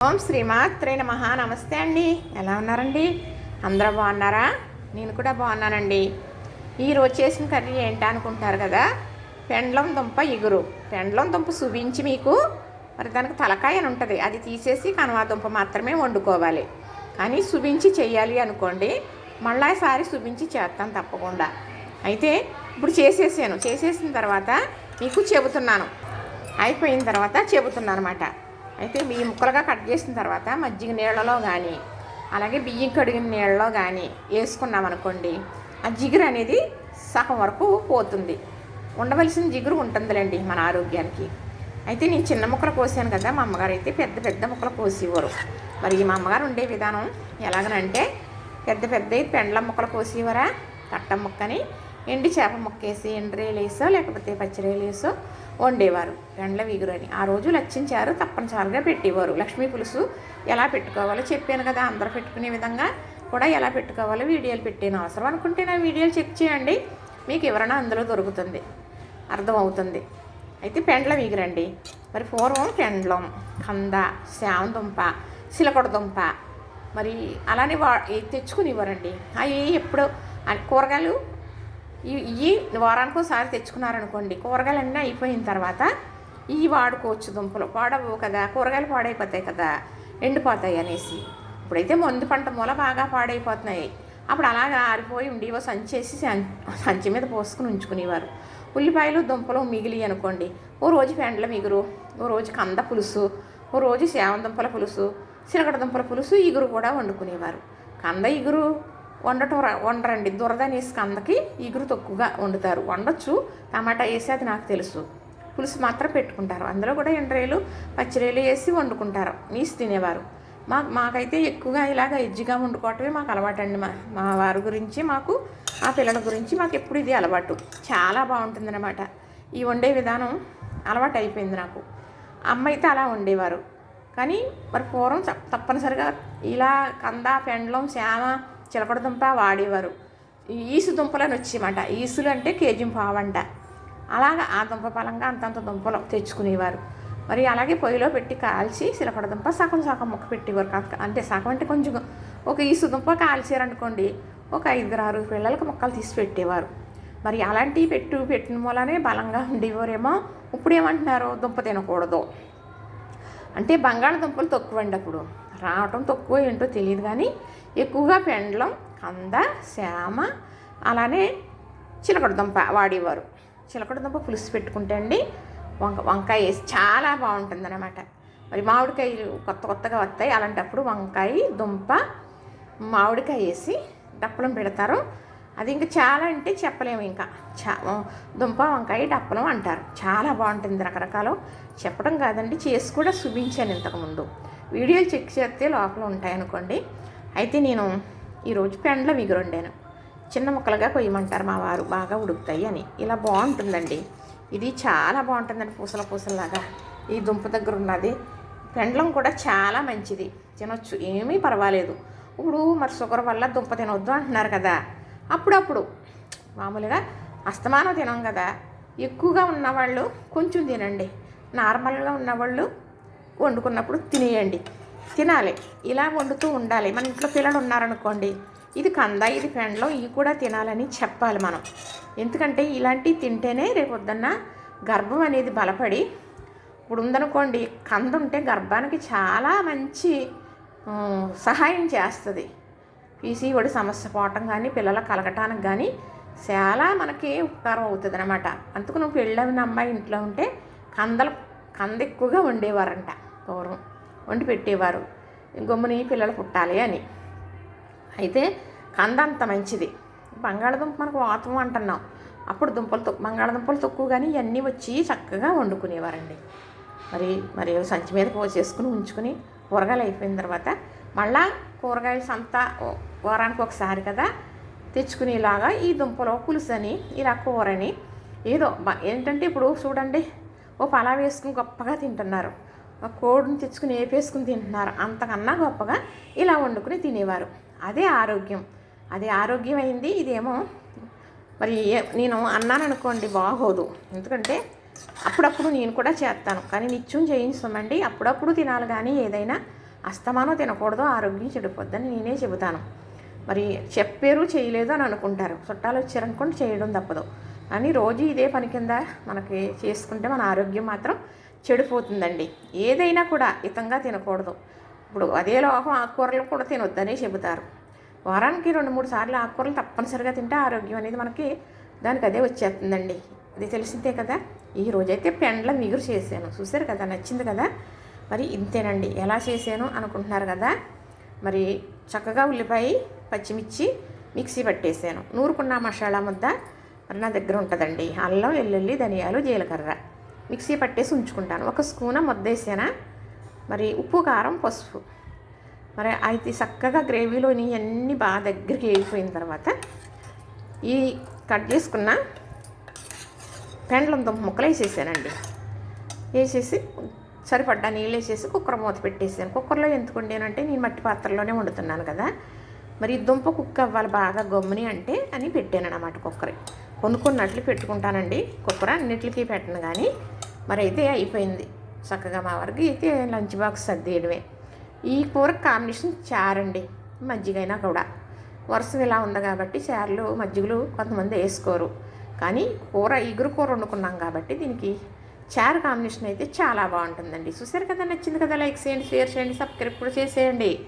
ఓం శ్రీమాత్రే నమః. నమస్తే అండి, ఎలా ఉన్నారండి? అందరూ బాగున్నారా? నేను కూడా బాగున్నానండి. ఈరోజు చేసిన కర్రీ ఏంటా అనుకుంటారు కదా, పెండ్లం దుంప ఇగురు. పెండ్లం దుంప సువించి మీకు మరి దానికి తలకాయ అని ఉంటుంది, అది తీసేసి కనవా దుంప మాత్రమే వండుకోవాలి. కానీ సువించి చెయ్యాలి అనుకోండి, మళ్ళా ఈసారి సువించి చేస్తాను తప్పకుండా. అయితే ఇప్పుడు చేసేసిన తర్వాత మీకు చెబుతున్నాను, అయిపోయిన తర్వాత చెబుతున్నాను అనమాట. అయితే ఈ ముక్కలుగా కట్ చేసిన తర్వాత మజ్జిగ నీళ్ళలో కానీ అలాగే బియ్యం కడిగిన నీళ్ళలో కానీ వేసుకున్నాం అనుకోండి, ఆ జిగురు అనేది సగం వరకు పోతుంది. ఉండవలసిన జిగురు ఉంటుందిలేండి మన ఆరోగ్యానికి. అయితే నేను చిన్న ముక్కలు కోసాను కదా, మా అమ్మగారు అయితే పెద్ద పెద్ద ముక్కలు కోసేవారు. మరి మా అమ్మగారు ఉండే విధానం ఎలాగనంటే, పెద్ద పెద్ద పెండ్లం ముక్కలు కోసేవారా, కట్టం ముక్కని ఎండి చేప ముక్కేసి ఎండ్రేలు వేసో లేకపోతే పచ్చిరేలు వేసో వండేవారు పెండ్ల ఇగురు అని. ఆ రోజు లక్షించారు, తప్పనిసరిగా పెట్టేవారు. లక్ష్మీ పులుసు ఎలా పెట్టుకోవాలో చెప్పాను కదా, అందరూ పెట్టుకునే విధంగా కూడా ఎలా పెట్టుకోవాలో వీడియోలు పెట్టాను. అవసరం అనుకుంటే నా వీడియోలు చెక్ చేయండి, మీకు ఎవరైనా అందులో దొరుకుతుంది, అర్థమవుతుంది. అయితే పెండ్లం ఇగురండి. మరి పూర్వం పెండ్లం, కంద, శామదుంప, చిలకడ దుంప మరి అలానే తెచ్చుకునేవారండి. అవి ఎప్పుడు కూరగాయలు ఇవి వారానికి ఒకసారి తెచ్చుకున్నారనుకోండి, కూరగాయలు అన్నీ అయిపోయిన తర్వాత ఇవి వాడుకోవచ్చు. దుంపలు పాడవు కదా, కూరగాయలు పాడైపోతాయి కదా, ఎండిపోతాయి అనేసి. ఇప్పుడైతే మందు పంట మూల బాగా పాడైపోతున్నాయి. అప్పుడు అలాగా ఆరిపోయి ఉండేవో సంచి మీద పోసుకుని ఉంచుకునేవారు. ఉల్లిపాయలు దుంపలు మిగిలి అనుకోండి, ఓ రోజు పెండ్లం ఇగురు, ఓ రోజు కంద పులుసు, ఓ రోజు శామదుంపల పులుసు, చిలకడ దుంపల పులుసు, ఇగురు కూడా వండుకునేవారు. కంద ఇగురు వండరండి, దురద అనేసి కందకి ఇగురు తక్కువగా వండుతారు. వండొచ్చు, టమాటా వేసి, అది నాకు తెలుసు. పులుసు మాత్రం పెట్టుకుంటారు, అందులో కూడా ఎండ్రేలు పచ్చిరేలు వేసి వండుకుంటారు, నీసి తినేవారు. మాకైతే ఎక్కువగా ఇలాగ ఎజ్జిగా వండుకోవటమే మాకు అలవాటు అండి. మా వారి గురించి, మాకు ఆ పిల్లల గురించి మాకు ఎప్పుడు ఇది అలవాటు. చాలా బాగుంటుంది అన్నమాట ఈ వండే విధానం, అలవాటు అయిపోయింది నాకు. అమ్మ అయితే అలా వండేవారు. కానీ మరి పూర్వం తప్పనిసరిగా ఇలా కంద, పెండ్లం, శామ, చిలకడ దుంప వాడేవారు. ఈసు దుంపలని వచ్చేయమాట. ఈసులు అంటే కేజీ పావంట. అలాగా ఆ దుంప పలంగా అంతంత దుంపలు తెచ్చుకునేవారు. మరి అలాగే పొయ్యిలో పెట్టి కాల్చి చిలకడ దుంప సగం ముక్క పెట్టేవారు. అంటే సగం అంటే కొంచెం, ఒక ఈసు దుంప కాల్చారనుకోండి, ఒక 5-6 పిల్లలకు ముక్కలు తీసి పెట్టేవారు. మరి అలాంటివి పెట్టిన మూలనే బలంగా ఉండేవారేమో. ఇప్పుడు ఏమంటున్నారు, దుంప తినకూడదు అంటే బంగాళదుంపలు తక్కువ అండి. అప్పుడు రావటం తక్కువ ఏంటో తెలియదు, కానీ ఎక్కువగా పెండ్లం, కంద, శామ అలానే చిలకడ దుంప వాడేవారు. చిలకడ దుంప పులుసు పెట్టుకుంటే అండి వంకాయ వేసి చాలా బాగుంటుంది అన్నమాట. మరి మామిడికాయలు కొత్తగా వస్తాయి, అలాంటప్పుడు వంకాయ, దుంప, మామిడికాయ వేసి డప్పలం పెడతారు. అది ఇంకా చాలా అంటే చెప్పలేము. ఇంకా దుంప, వంకాయ, డప్పలం అంటారు. చాలా బాగుంటుంది. రకరకాలు చెప్పడం కాదండి, చేసి కూడా చూపించాను ఇంతకుముందు. వీడియోలు చెక్ చేస్తే లోపల ఉంటాయనుకోండి. అయితే నేను ఈరోజు పెండ్లం ఇగురు వండాను. చిన్న ముక్కలుగా కొయ్యమంటారు మా వారు, బాగా ఉడుకుతాయి అని. ఇలా బాగుంటుందండి, ఇది చాలా బాగుంటుందండి, పూసలలాగా. ఈ దుంప దగ్గర ఉన్నది పెండ్లం కూడా చాలా మంచిది, తినొచ్చు, ఏమీ పర్వాలేదు. ఇప్పుడు మరి షుగర్ వల్ల దుంప తినొద్దు అంటున్నారు కదా, అప్పుడప్పుడు మామూలుగా అస్తమానం తినం కదా, ఎక్కువగా ఉన్నవాళ్ళు కొంచెం తినండి, నార్మల్గా ఉన్నవాళ్ళు వండుకున్నప్పుడు తినాలి. ఇలా వండుతూ ఉండాలి. మన ఇంట్లో పిల్లలు ఉన్నారనుకోండి, ఇది కంద, ఇది పెండ్లం, ఇవి కూడా తినాలని చెప్పాలి మనం. ఎందుకంటే ఇలాంటివి తింటేనే రేపొద్దున్న గర్భం అనేది బలపడి, ఇప్పుడు ఉందనుకోండి కంద ఉంటే గర్భానికి చాలా మంచి సహాయం చేస్తుంది. పీసీఓడి సమస్య పోవటం కానీ, పిల్లల కలగటానికి కానీ చాలా మనకి ఉపకారం అవుతుంది అన్నమాట. అందుకు నువ్వు పెళ్ళైన అమ్మాయి ఇంట్లో ఉంటే కంద ఎక్కువగా వండేవారంట పూర్వం, వండి పెట్టేవారు, గమ్ముని పిల్లలు పుట్టాలి అని. అయితే కంద అంత మంచిది. బంగాళదుంప మనకు వాతం అంటున్నాం, అప్పుడు బంగాళదుంపలు తక్కువ, కానీ ఇవన్నీ వచ్చి చక్కగా వండుకునేవారండి. మరి సంచి మీద పోసేసుకుని ఉంచుకుని కూరగాయలు అయిపోయిన తర్వాత మళ్ళా కూరగాయలు సంత వారానికి ఒకసారి కదా తెచ్చుకునేలాగా ఈ దుంపలో పులుసు అని, ఇలా కూరని ఏదో ఏంటంటే ఇప్పుడు చూడండి, ఓ పలా వేసుకుని గొప్పగా తింటున్నారు, కోడిని తెచ్చుకుని వేపేసుకుని తింటున్నారు. అంతకన్నా గొప్పగా ఇలా వండుకుని తినేవారు. అదే ఆరోగ్యం అయింది. ఇదేమో మరి నేను అన్నాను అనుకోండి బాగోదు, ఎందుకంటే అప్పుడప్పుడు నేను కూడా చేస్తాను, కానీ నిత్యం చేయించామండి. అప్పుడప్పుడు తినాలి, కానీ ఏదైనా అస్తమానం తినకూడదు, ఆరోగ్యం చెడిపోద్దని నేనే చెబుతాను. మరి చెప్పారు చేయలేదు అని అనుకుంటారు. చుట్టాలు వచ్చారనుకోండి చేయడం తప్పదు అని రోజు ఇదే పని కింద మనకి చేసుకుంటే మన ఆరోగ్యం మాత్రం చెడిపోతుందండి. ఏదైనా కూడా హితంగా తినకూడదు. ఇప్పుడు అదే లోహం ఆకుకూరలు కూడా తినొద్దని చెబుతారు. వారానికి 2-3 సార్లు ఆకుకూరలు తప్పనిసరిగా తింటే ఆరోగ్యం అనేది మనకి దానికి అదే వచ్చేస్తుందండి. అది తెలిసిందే కదా. ఈ రోజైతే పెండ్లం ఇగురు చేశాను, చూసారు కదా, నచ్చింది కదా. మరి ఇంతేనండి. ఎలా చేశాను అనుకుంటున్నారు కదా. మరి చక్కగా ఉల్లిపాయ పచ్చిమిర్చి మిక్సీ పట్టేసాను. నూరుకున్న మసాలా ముద్ద మరి నా దగ్గర ఉంటుందండి. అల్లం, వెల్లుల్లి, ధనియాలు, జీలకర్ర మిక్సీ పట్టేసి ఉంచుకుంటాను. 1 స్పూన్ ముద్ద వేసానా. మరి ఉప్పు, కారం, పసుపు. మరి అయితే చక్కగా గ్రేవీలోని అన్నీ బాగా దగ్గరికి వేగిపోయిన తర్వాత ఈ కట్ చేసుకున్న పెండ్లం దుంప ముక్కలు వేసేసానండి. వేసేసి సరిపడ్డా నీళ్ళు వేసేసి కుక్కర్ మూత పెట్టేసాను. కుక్కర్లో ఎందుకు వండానంటే నేను మట్టి పాత్రలోనే వండుతున్నాను కదా. మరి దుంప కుక్ అవ్వాలి బాగా గమ్ముని అంటే అని పెట్టాను అన్నమాట. కుక్కర్ కొనుక్కున్నట్లు పెట్టుకుంటానండి. కుక్కర్ అన్నిటికీ పెట్టను కానీ మరి అయితే అయిపోయింది చక్కగా. మా వారికి అయితే లంచ్ బాక్స్ సర్దేయడమే. ఈ కూర కాంబినేషన్ చారండి, మజ్జిగైనా కూడా. వర్షం ఇలా ఉంది కాబట్టి చారులు మజ్జిగలు కొంతమంది వేసుకోరు, కానీ కూర ఇగురు కూర వండుకున్నాం కాబట్టి దీనికి చారు కాంబినేషన్ అయితే చాలా బాగుంటుందండి. చూసారు కదా, నచ్చింది కదా. లైక్ చేయండి, షేర్ చేయండి, సబ్స్క్రైబ్ కూడా చేసేయండి.